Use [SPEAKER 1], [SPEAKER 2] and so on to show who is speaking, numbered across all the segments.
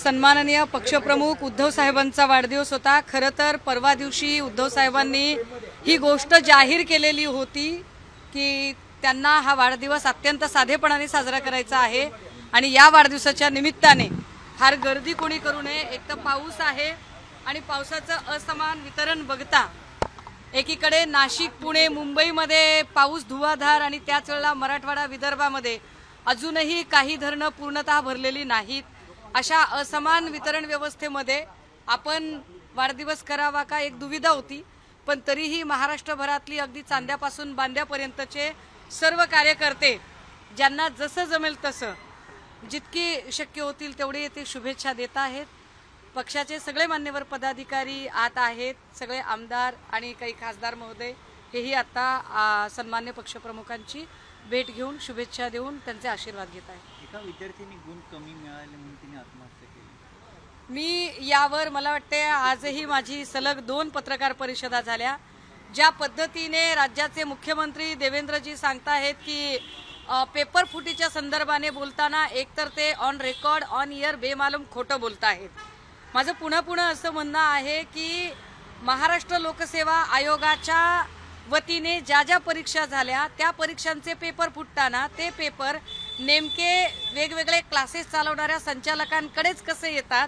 [SPEAKER 1] सन्माननीय पक्षप्रमुख उद्धव साहेबांचा वाढदिवस होता। खरं तर परवा दिवशी उद्धव साहेबांनी ही गोष्ट जाहीर केलेली होती की त्यांना हा वाढदिवस अत्यंत साधेपणाने साजरा करायचा आहे आणि या वाढदिवसाच्या निमित्ताने फार गर्दी कोणी करू नये। एक तर पाऊस आहे आणि पावसाचं असमान वितरण बघता एकीकडे नाशिक, पुणे, मुंबईमध्ये पाऊस धुवाधार आणि त्याच वेळेला मराठवाडा, विदर्भामध्ये अजूनही काही धरणं पूर्णतः भरलेली नाहीत। अशा असमान वितरण व्यवस्थेमध्ये आपण वाढदिवस करावा का एक दुविधा होती, पण तरीही महाराष्ट्रभरातली अगदी चांद्यापासून बांद्यापर्यंतचे सर्व कार्यकर्ते ज्यांना जसं जमेल तसं जितकी शक्य होतील तेवढे ते शुभेच्छा देत आहेत। पक्षाचे सगळे मान्यवर पदाधिकारी आत आहेत, सगळे आमदार आणि काही खासदार महोदय हेही आता सन्मान्य पक्षप्रमुखांची भेट घेऊन शुभेच्छा देऊन त्यांचे आशीर्वाद घेत आहेत।
[SPEAKER 2] एका विद्यार्थ्यांनी गुण कमी मिळाले म्हणून तिने आत्महत्या केली।
[SPEAKER 1] मी यावर मला वाटते आजही माझी सलग 2 पत्रकार परिषदा झाल्या। ज्या पद्धतीने राज्याचे मुख्यमंत्री देवेंद्रजी सांगताहेत की पेपर फुटीच्या संदर्भाने बोलताना एकतर ते ऑन रेकॉर्ड ऑन एअर बेमालूम खोटं बोलताहेत। माझं पुन्हा असं म्हणणं आहे की महाराष्ट्र लोकसेवा आयोगाच्या वतीने ज्या परीक्षा झाल्या त्या परीक्षांचे पेपर फुटताना ते पेपर नेमके वेगवेगळे क्लासेस चालवणाऱ्या संचालकांकडेच कसे येतात।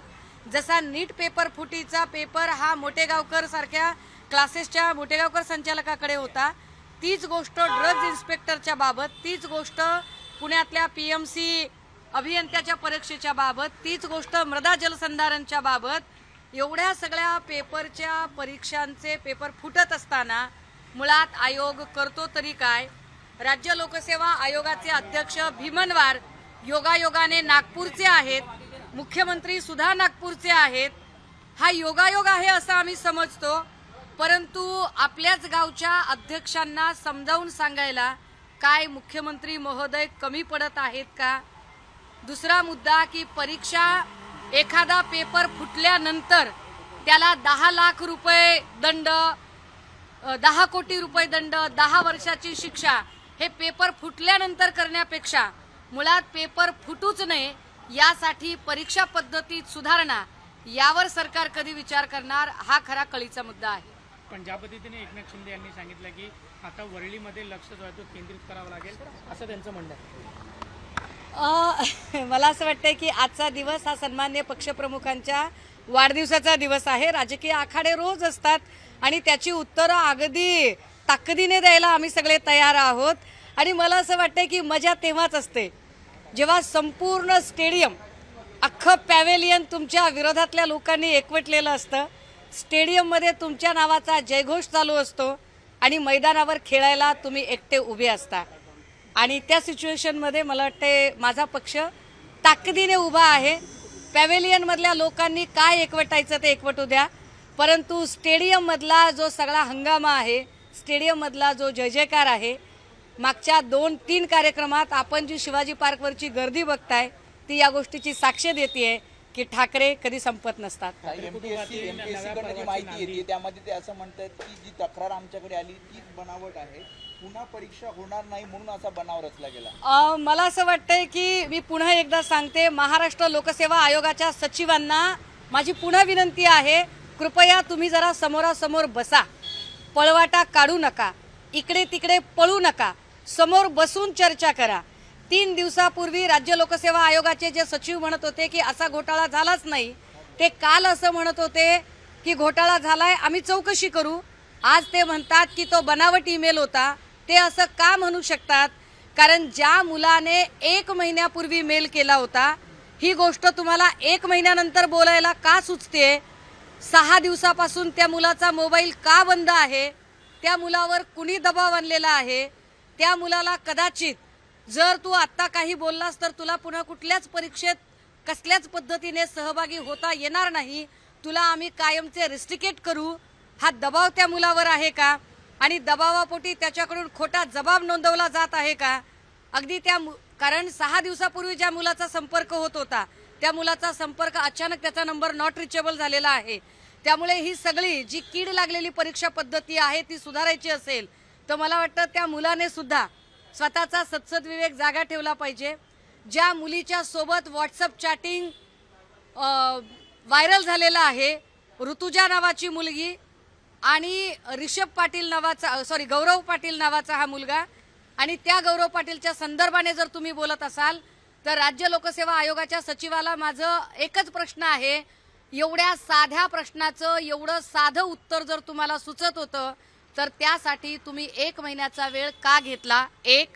[SPEAKER 1] जसा नीट पेपर फुटीचा पेपर हा मोठेगावकर सारख्या क्लासेसच्या मोठेगावकर संचालकाकडे होता, तीच गोष्ट ड्रग्ज इन्स्पेक्टरच्या बाबत, तीच गोष्ट पुण्यातल्या PMC अभियंत्याच्या परीक्षेच्या बाबत, तीच गोष्ट मृदा जलसंधारणच्या बाबत एवढ्या सगळ्या पेपरच्या परीक्षांचे पेपर फुटत असताना मुळात आयोग करतो तरी काय। राज्य लोकसेवा आयोगाचे अध्यक्ष भीमनवार योगायोगाने नागपूरचे आहेत, मुख्यमंत्री सुद्धा नागपूरचे आहेत। हा योगायोग आहे असं आम्ही समजतो, परंतु आपल्याच गावच्या अध्यक्षांना समजावून सांगायला काय मुख्यमंत्री महोदय कमी पडत आहेत का। दुसरा मुद्दा की परीक्षा एखादा पेपर फुटल्यानंतर त्याला 10 लाख रुपये दंड, 10 कोटी रुपये दंड, 10 वर्षाची शिक्षा हे पेपर फुटल्यानंतर करण्यापेक्षा मुळात पेपर फुटूच नये यासाठी परीक्षा पद्धतीत सुधारणा यावर सरकार कधी विचार करणार हा खरा कळीचा मुद्दा आहे।
[SPEAKER 3] पण ज्या पद्धतीने एकनाथ शिंदे यांनी सांगितलं की आता वरळीमध्ये लक्ष जो आहे तो केंद्रित करावं लागेल असं त्यांचं म्हणणं आहे।
[SPEAKER 1] मला असं वाटतंय की आजचा दिवस हा सन्मान्य पक्षप्रमुखांच्या वाढदिवसाचा दिवस आहे। राजकीय आखाडे रोज असतात आणि त्याची उत्तरं अगदी ताकदीने द्यायला आम्ही सगळे तयार आहोत आणि मला असं वाटतंय की मजा तेव्हाच असते जेव्हा संपूर्ण स्टेडियम, अख्खं पॅव्हेलियन तुमच्या विरोधातल्या लोकांनी एकवटलेलं असतं, स्टेडियममध्ये तुमच्या नावाचा जयघोष चालू असतो आणि मैदानावर खेळायला तुम्ही एकटे उभे असता आणि त्या सिच्युएशनमध्ये मला वाटते माझा पक्ष ताकदीने उभा आहे। पॅव्हेलियनमधल्या लोकांनी काय एकवटायचं ते एकवटू द्या, परंतु स्टेडियममधला जो सगळा हंगामा आहे, स्टेडियममधला जो जय जयकार आहे, मागच्या 2-3 कार्यक्रमात आपण जी शिवाजी पार्कवरची गर्दी बघताय ती या गोष्टीची साक्ष देते की ठाकरे कधी संपत नसतात।
[SPEAKER 2] MPSC माहिती येते त्यामध्ये ते असं म्हणतात की जी तक्रार आमच्याकडे आली ती बनावट आहे, पुन्हा परीक्षा होणार नाही म्हणून असा बनाव रचला गेला।
[SPEAKER 1] मला असं वाटतंय की मी पुन्हा एकदा सांगते, महाराष्ट्र लोकसेवा आयोगाच्या सचिवांना माझी पुन्हा विनंती आहे, कृपया तुम्ही जरा समोरासमोर बसा, पळवाटा काढू नका, इकडे तिकडे पळू नका, समोर बसून चर्चा करा। 3 दिवसापूर्वी राज्य लोकसेवा आयोगाचे जे सचिव म्हणत होते की असा घोटाळा झालाच नाही, ते काल असं म्हणत होते की घोटाळा झालाय आम्ही चौकशी करू। आज ते म्हणतात की तो बनावट ईमेल होता। ते असं का म्हणू शकतात? कारण ज्या मुलाने 1 महिन्यापूर्वी मेल केला होता ही गोष्ट तुम्हाला 1 महिन्यानंतर बोलायला का सुचते? 6 दिवसापासून त्या मुलाचा मोबाईल का बंद आहे? त्या मुलावर कुणी दबाव आणलेला आहे? त्या मुलाला कदाचित जर तू आत्ता काही बोललास तर तुला पुन्हा कुठल्याच परीक्षेत कसल्याच पद्धतीने सहभागी होता येणार नाही, तुला आम्ही कायमचे रिस्ट्रिकेट करू, हा दबाव त्या मुलावर आहे का? आणि दबावापोटी त्याच्याकडून खोटा जबाब नोंदवला जात आहे का? अगदी कारण 6 दिवसापूर्वी ज्या मुलाचा संपर्क होत होता त्या मुलाचा संपर्क अचानक त्याचा नंबर नॉट रिचेबल झालेला आहे। त्यामुळे ही सगळी जी कीड लागलेली परीक्षा पद्धती आहे ती सुधारायची असेल तर मला वाटतं त्या मुलाने सुद्धा स्वतःचा सत्सद विवेक जागा ठेवला पाहिजे। ज्या मुलीच्या सोबत व्हॉट्सअप चॅटिंग व्हायरल झालेला आहे, ऋतुजा नावाची मुलगी आणि गौरव पाटील नावाचा हा मुलगा, आणि त्या गौरव पाटीलच्या संदर्भाने जर तुम्ही बोलत असाल तर राज्य लोकसेवा आयोगाच्या सचिवाला माझं एकच प्रश्न आहे, एवढ्या साध्या प्रश्नाचं एवढं साधं उत्तर जर तुम्हाला सुचत होतं तर त्यासाठी तुम्ही 1 महिन्याचा वेळ का घेतला? एक.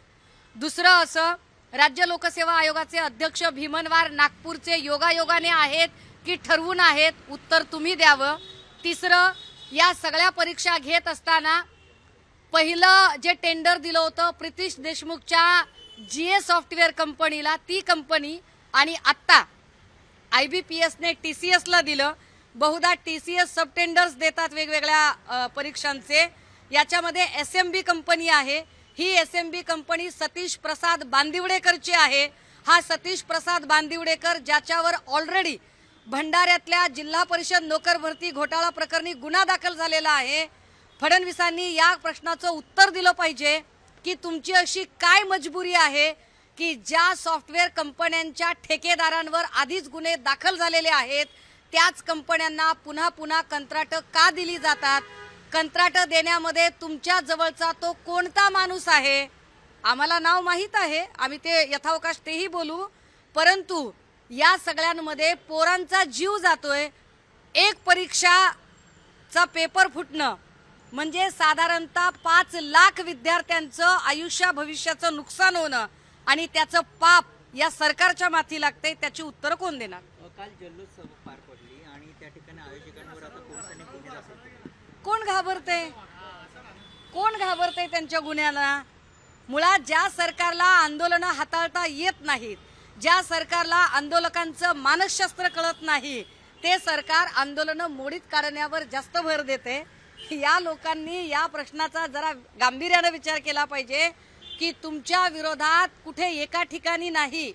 [SPEAKER 1] दुसरं असं, राज्य लोकसेवा आयोगाचे अध्यक्ष भीमनवार नागपूरचे योगायोगाने आहेत की ठरवून आहेत? उत्तर तुम्ही द्यावं. तिसरं, या सगळ्या परीक्षा घेत असताना पहिलं जे टेंडर दिलं होतं प्रितिश देशमुखच्या GA सॉफ्टवेअर कंपनीला, ती कंपनी, आणि आत्ता IBPSने TCSला दिलं. बहुधा TCS सबटेंडर्स देतात वेगवेगळ्या परीक्षांचे. याच्यामध्ये SMB कंपनी आहे. ही SMB कंपनी सतीश प्रसाद बांदिवडेकरची आहे. हा सतीश प्रसाद बांदिवडेकर ज्याच्यावर ऑलरेडी भंडाऱ्यातल्या जिल्हा परिषद नोकर भरती घोटाळा प्रकरणी गुन्हा दाखल झालेला आहे. फडणवीसांनी या प्रश्नाचं उत्तर दिलं पाहिजे की तुमची अशी काय मजबुरी आहे की ज्या सॉफ्टवेअर कंपन्यांच्या ठेकेदारांवर आधीच गुन्हे दाखल झालेले आहेत त्याच कंपन्यांना पुन्हा पुन्हा कंत्राटं का दिली जातात? कंत्राटं देण्यामध्ये तुमच्या जवळचा तो कोणता माणूस आहे? आम्हाला नाव माहीत आहे, आम्ही ते यथावकाश तेही बोलू, परंतु या सगळ्यांमध्ये पोरांचा जीव जातोय. एक परीक्षाचा पेपर फुटणं म्हणजे साधारणतः 5 लाख विद्यार्थ्यांचं आयुष्य भविष्याचं नुकसान होणं, आणि त्याचं पाप या सरकारच्या माथी लागते. त्याची उत्तरं कोण देणार?
[SPEAKER 4] काल जल्लोष पार पडली आणि त्या ठिकाणी आयोजकांवर आता पोलिसांनी गुन्हे दाखल केले.
[SPEAKER 1] कोण घाबरते त्यांच्या गुन्ह्याला? मुळात ज्या सरकारला आंदोलनं हाताळता येत नाहीत, ज्या सरकारला आंदोलकांचं मानसशास्त्र कळत नाही, ते सरकार आंदोलनं मोडीत काढण्यावर जास्त भर देते. या लोकांनी या प्रश्नाचा जरा गांभीर्याने विचार केला पाहिजे की तुमच्या विरोधात कुठे एका ठिकाणी नाही,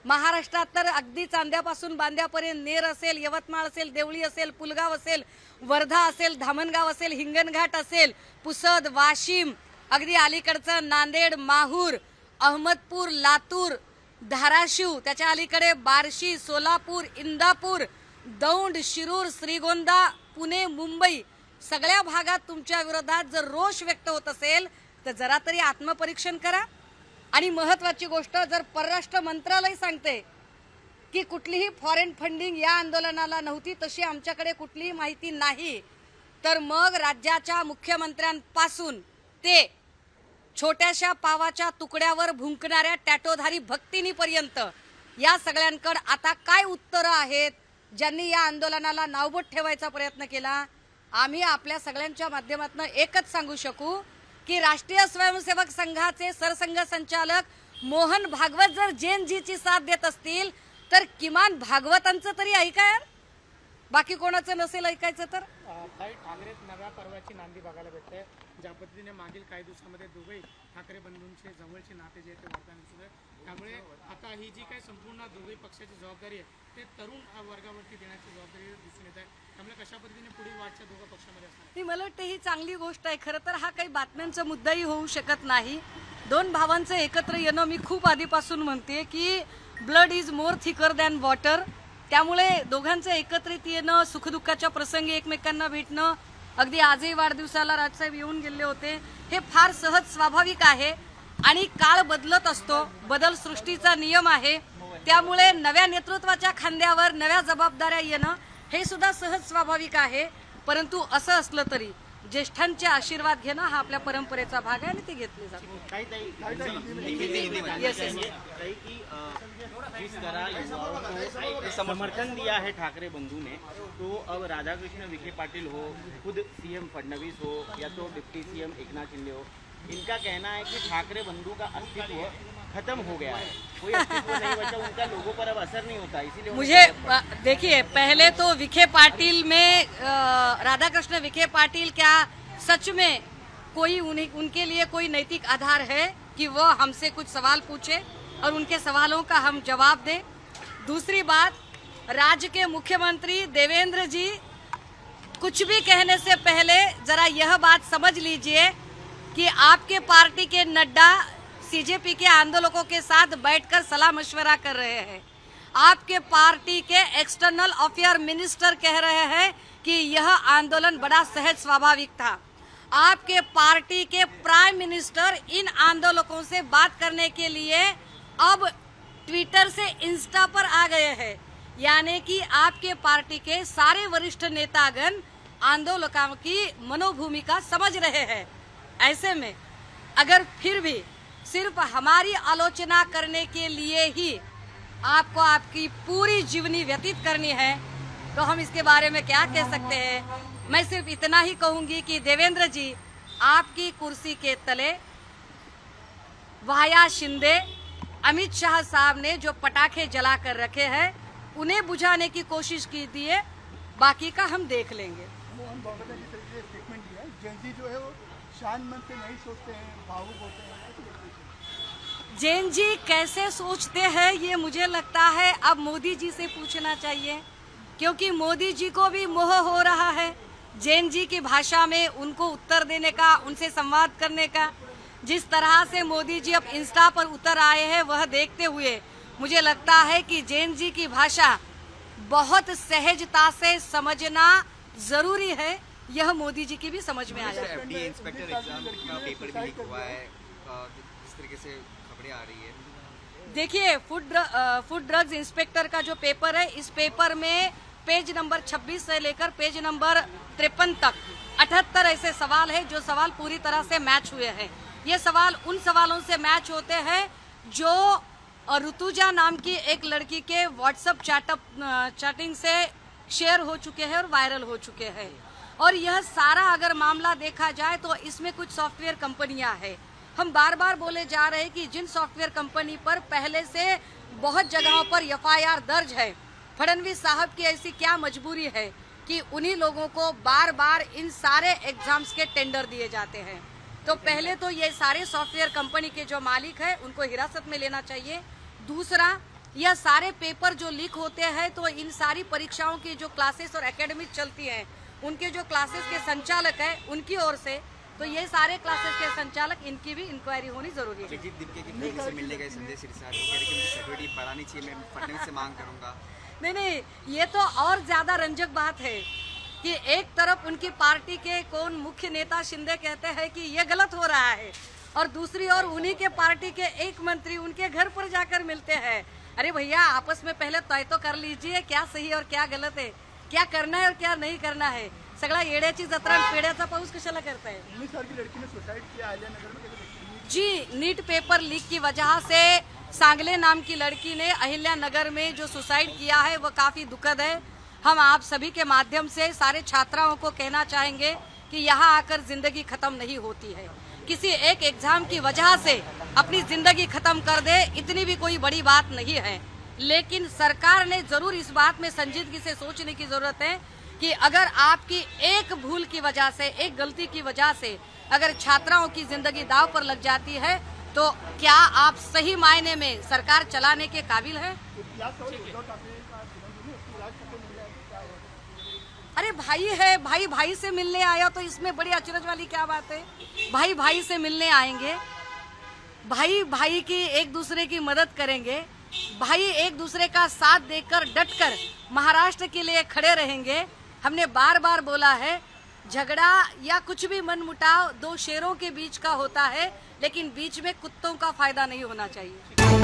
[SPEAKER 1] महाराष्ट्रात तर अगदी चांद्यापासून बांद्यापर्यंत नेर असेल, यवतमाळ असेल, देवळी असेल, पुलगाव असेल, वर्धा असेल, धामणगाव असेल, हिंगणघाट असेल, पुसद, वाशिम, अगदी अलीकडचं नांदेड, माहूर, अहमदपूर, लातूर, धाराशिव, त्याच्या अलीकडे बार्शी, सोलापूर, इंदापूर, दौंड, शिरूर, श्रीगोंदा, पुणे, मुंबई, सगळ्या भागात तुमच्या विरोधात जर रोष व्यक्त होत असेल तर जरा तरी आत्मपरीक्षण करा. आणि महत्वाची गोष्ट, जर परराष्ट्र मंत्रालय सांगते की कुठलीही फॉरेन फंडिंग या आंदोलनाला नव्हती, तशी आमच्याकडे कुठलीही माहिती नाही, तर मग राज्याच्या मुख्यमंत्र्यांपासून ते छोट्याशा पावाच्या तुकड्यावर भुंकणाऱ्या टॅटोधारी भक्तिनीपर्यंत या सगळ्यांकडे आता काय उत्तरं आहेत ज्यांनी या आंदोलनाला नावबोट ठेवायचा प्रयत्न केला? आम्ही आपल्या सगळ्यांच्या माध्यमातून एकच सांगू शकू की राष्ट्रीय स्वयंसेवक संघाचे सरसंघ संचालक मोहन भागवत जर जैनजीची साथ देत असतील तर किमान भागवतांचं तरी ऐका यार, बाकी कोणाचं नसेल ऐकायचं तर.
[SPEAKER 3] ठाकरे नव्या पर्वाची नांदी बघायला भेटते. ज्या पद्धतीने मागील काही दिवसामध्ये दोघे ठाकरे बंधूंचे जवळचे नाते जे ते वर्तन दिसत आहे, त्यामुळे आता ही जी काही संपूर्ण दोघे पक्षाची जबाबदारी आहे ते तरुण वर्गावरती देण्याची जबाबदारी दिसून येत आहे. त्यामुळे कशा पद्धतीने पुढील वाटच्या दोघं पक्षामध्ये असणार?
[SPEAKER 1] मला वाटतं ही चांगली गोष्ट आहे. खरं तर हा काही बातम्यांचा मुद्दाही होऊ शकत नाही. दोन भावांचं एकत्र येणं, मी खूप आधीपासून म्हणते की blood is more thicker than water. त्यामुळे दोघांचं एकत्रित येणं, सुखदुःखाच्या प्रसंगी एकमेकांना भेटणं, अगदी आजही वाढदिवसाला राजसाहेब येऊन गेले होते, हे फार सहज स्वाभाविक आहे. आणि काळ बदलत असतो, बदल सृष्टीचा नियम आहे. त्यामुळे नव्या नेतृत्वाच्या खांद्यावर नव्या जबाबदाऱ्या येणं हे सुद्धा सहज स्वाभाविक आहे. परंतु असं असलं तरी ज्येष्ठांचे आशीर्वाद घेणं हा आपल्या परंपरेचा भाग आहे आणि ते घेतले जाते.
[SPEAKER 4] जिस तरह युवाओं को समर्थन दिया है ठाकरे बंधु ने, तो अब राधाकृष्ण विखे पाटिल हो, खुद सीएम फडणवीस हो या तो डिप्टी सीएम एकनाथ शिंदे हो, इनका कहना है कि ठाकरे बंधु का अस्तित्व खत्म हो गया है, कोई अस्तित्व नहीं बचा, उनका लोगों पर अब असर नहीं होता. इसीलिए
[SPEAKER 1] मुझे देखिए, पहले तो विखे पाटिल में राधाकृष्ण विखे पाटिल क्या सच में कोई उनके लिए कोई नैतिक आधार है कि वो हमसे कुछ सवाल पूछे और उनके सवालों का हम जवाब दें? दूसरी बात, राज्य के मुख्यमंत्री देवेंद्र जी, कुछ भी कहने से पहले जरा यह बात समझ लीजिए कि आपके पार्टी के नड्डा CJP के आंदोलकों के साथ बैठकर सलाह मशवरा कर रहे हैं. आपके पार्टी के एक्सटर्नल अफेयर मिनिस्टर कह रहे हैं कि यह आंदोलन बड़ा सहज स्वाभाविक था। आपके पार्टी के प्राइम मिनिस्टर इन आंदोलकों से बात करने के लिए अब ट्विटर से इंस्टा पर आ गए हैं, यानी कि आपके पार्टी के सारे वरिष्ठ नेतागण आंदोलकों की मनोभूमिका समझ रहे हैं। ऐसे में अगर फिर भी सिर्फ हमारी आलोचना करने के लिए ही आपको आपकी पूरी जीवनी व्यतीत करनी है तो हम इसके बारे में क्या कह सकते हैं। मैं सिर्फ इतना ही कहूंगी कि देवेंद्र जी, आपकी कुर्सी के तले वाया शिंदे, अमित शाह साहब ने जो पटाखे जला कर रखे हैं उन्हें बुझाने की कोशिश कीजिए, बाकी का हम देख लेंगे।
[SPEAKER 5] मोहन भागवत ने जिस तरीके से स्टेटमेंट दिया है, जैन जो है वो शान मन से नहीं सोचते हैं, भावुक होते हैं।
[SPEAKER 1] जैन जी कैसे सोचते हैं ये मुझे लगता है अब मोदी जी से पूछना चाहिए, क्योंकि मोदी जी को भी मोह हो रहा है जैन जी की भाषा में उनको उत्तर देने का, उनसे संवाद करने का। जिस तरह से मोदी जी अब इंस्टा पर उतर आए हैं वह देखते हुए मुझे लगता है कि जैन जी की भाषा बहुत सहजता से समझना जरूरी है। यह मोदी जी की भी समझ में आया।
[SPEAKER 6] एफडीए इंस्पेक्टर एग्जाम का पेपर भी लीक हुआ है, जिस तरीके से खबरें आ रही है।
[SPEAKER 1] देखिए, फूड ड्रग्स इंस्पेक्टर का जो पेपर है, इस पेपर में पेज नंबर 26 से लेकर पेज नंबर 53 तक 78 ऐसे सवाल है जो सवाल पूरी तरह से मैच हुए हैं। ये सवाल उन सवालों से मैच होते हैं जो ऋतुजा नाम की एक लड़की के व्हाट्सएप चैटिंग से शेयर हो चुके हैं और वायरल हो चुके हैं। और यह सारा अगर मामला देखा जाए तो इसमें कुछ सॉफ्टवेयर कंपनियां हैं। हम बार बार बोले जा रहे हैं कि जिन सॉफ्टवेयर कंपनी पर पहले से बहुत जगहों पर एफआईआर दर्ज है, फडणवीस साहब की ऐसी क्या मजबूरी है कि उन्हीं लोगों को बार बार इन सारे एग्जाम्स के टेंडर दिए जाते हैं। तो पहले तो ये सारे सॉफ्टवेयर कंपनी के जो मालिक हैं उनको हिरासत में लेना चाहिए। दूसरा, यह सारे पेपर जो लीक होते हैं तो इन सारी परीक्षाओं की जो क्लासेस और एकेडमी चलती हैं, उनके जो क्लासेस के संचालक हैं उनकी ओर से, तो ये सारे क्लासेस के संचालक, इनकी भी इंक्वायरी होनी जरूरी है।
[SPEAKER 6] जगजीत दीपके की फिल्म से मिलने गए संजय सिरसा कह रहे कि मुझे सिक्योरिटी बढ़ानी चाहिए, मैं फडणवीस से मांग करूंगा।
[SPEAKER 1] नहीं, ये तो और ज्यादा रंजक बात है कि एक तरफ उनकी पार्टी के कौन मुख्य नेता शिंदे कहते हैं कि ये गलत हो रहा है और दूसरी ओर उन्हीं के पार्टी के एक मंत्री उनके घर पर जाकर मिलते हैं। अरे भैया, आपस में पहले तय तो कर लीजिए क्या सही और क्या गलत है, क्या करना है और क्या नहीं करना है। सगळा येड्याची जत्रा पेड्याचा पाऊस कशाला करताय।
[SPEAKER 5] 19 साल की लड़की ने सुसाइड किया अहिल्यानगर में।
[SPEAKER 1] जी, नीट पेपर लीक की वजह से सांगले नाम की लड़की ने अहिल्यानगर में जो सुसाइड किया है वह काफी दुखद है। हम आप सभी के माध्यम से सारे छात्राओं को कहना चाहेंगे कि यहाँ आकर जिंदगी खत्म नहीं होती है। किसी एक एग्जाम की वजह से अपनी जिंदगी खत्म कर दे, इतनी भी कोई बड़ी बात नहीं है। लेकिन सरकार ने जरूर इस बात में संजीदगी से सोचने की जरूरत है कि अगर आपकी एक भूल की वजह से, एक गलती की वजह से अगर छात्राओं की जिंदगी दांव पर लग जाती है तो क्या आप सही मायने में सरकार चलाने के काबिल हैं? अरे भाई है, भाई भाई से मिलने आया तो इसमें बड़ी अचरज वाली क्या बात है। भाई भाई से मिलने आएंगे, भाई भाई की एक दूसरे की मदद करेंगे, भाई एक दूसरे का साथ देकर डटकर महाराष्ट्र के लिए खड़े रहेंगे। हमने बार बार बोला है, झगड़ा या कुछ भी मनमुटाव दो शेरों के बीच का होता है, लेकिन बीच में कुत्तों का फायदा नहीं होना चाहिए।